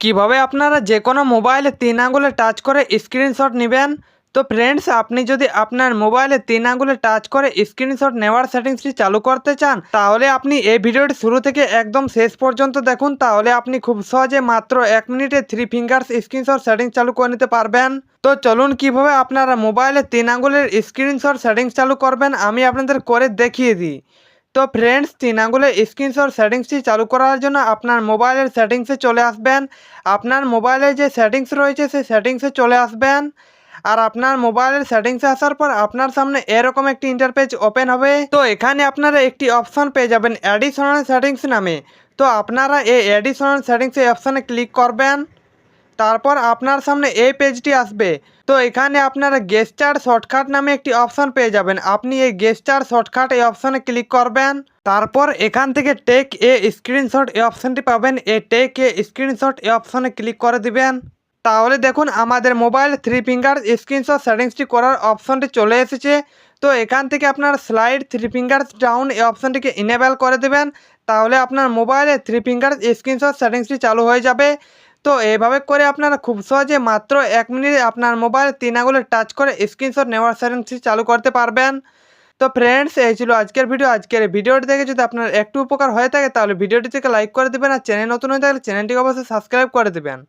কিভাবে আপনারা যে কোনো মোবাইলে 3 আঙ্গুলে টাচ করে স্ক্রিনশট নেবেন। তো ফ্রেন্ডস, আপনি যদি আপনার মোবাইলে 3 আঙ্গুলে টাচ করে স্ক্রিনশট নেওয়ার সেটিংসটি চালু করতে চান, তাহলে আপনি এই ভিডিওটি শুরু থেকে একদম শেষ পর্যন্ত দেখুন। তাহলে আপনি খুব সহজে মাত্র 1 মিনিটে 3 ফিঙ্গার্স স্ক্রিনশট সেটিংস চালু করে নিতে পারবেন। তো চলুন কিভাবে আপনারা মোবাইলে 3 আঙ্গুলের স্ক্রিনশট সেটিংস চালু করবেন আমি আপনাদের করে দেখিয়ে দিই। তো ফ্রেন্ডস, 3 আঙ্গুলের স্ক্রিনশট সেটিংসটি চালু করার জন্য আপনার মোবাইলের সেটিংসে চলে আসবেন। আপনার মোবাইলে যে সেটিংস রয়েছে সেই সেটিংসে চলে আসবেন। আর আপনার মোবাইলের সেটিংসে আসার পর আপনার সামনে এরকম একটি ইন্টারপেজ ওপেন হবে। তো এখানে আপনারা একটি অপশন পেয়ে যাবেন অ্যাডিশনাল সেটিংস নামে। তো আপনারা এই অ্যাডিশনাল সেটিংস এই অপশানে ক্লিক করবেন। তারপর আপনার সামনে এই পেজটি আসবে। তো এখানে আপনারা গেস্টার শর্টকাট নামে একটি অপশান পেয়ে যাবেন। আপনি এই গেস্টার শর্টকাট এই অপশানে ক্লিক করবেন। তারপর এখান থেকে টেক এ স্ক্রিনশট এই অপশানটি পাবেন। এই টেক এ স্ক্রিনশট এই অপশানে ক্লিক করে দিবেন। তাহলে দেখুন আমাদের মোবাইল 3 ফিঙ্গার স্ক্রিনশট সেটিংসটি করার অপশানটি চলে এসেছে। তো এখান থেকে আপনার স্লাইড 3 ফিঙ্গার্স ডাউন এই অপশানটিকে ইনেবল করে দেবেন। তাহলে আপনার মোবাইলে 3 ফিঙ্গার স্ক্রিনশট সেটিংসটি চালু হয়ে যাবে। তো এভাবে করে আপনারা খুব সহজে মাত্র 1 মিনিটে আপনার মোবাইলে 3 আঙুলে টাচ করে স্ক্রিনশট নেওয়ার সেটিংসটি চালু করতে পারবেন। তো ফ্রেন্ডস, এই ছিল আজকের ভিডিও। আজকের এই ভিডিওটি দেখে যদি আপনার একটু উপকার হয়ে থাকে তাহলে ভিডিওটি থেকে লাইক করে দেবেন। আর চ্যানেল নতুন হয়ে থাকলে চ্যানেলটিকে অবশ্যই সাবস্ক্রাইব করে দেবেন।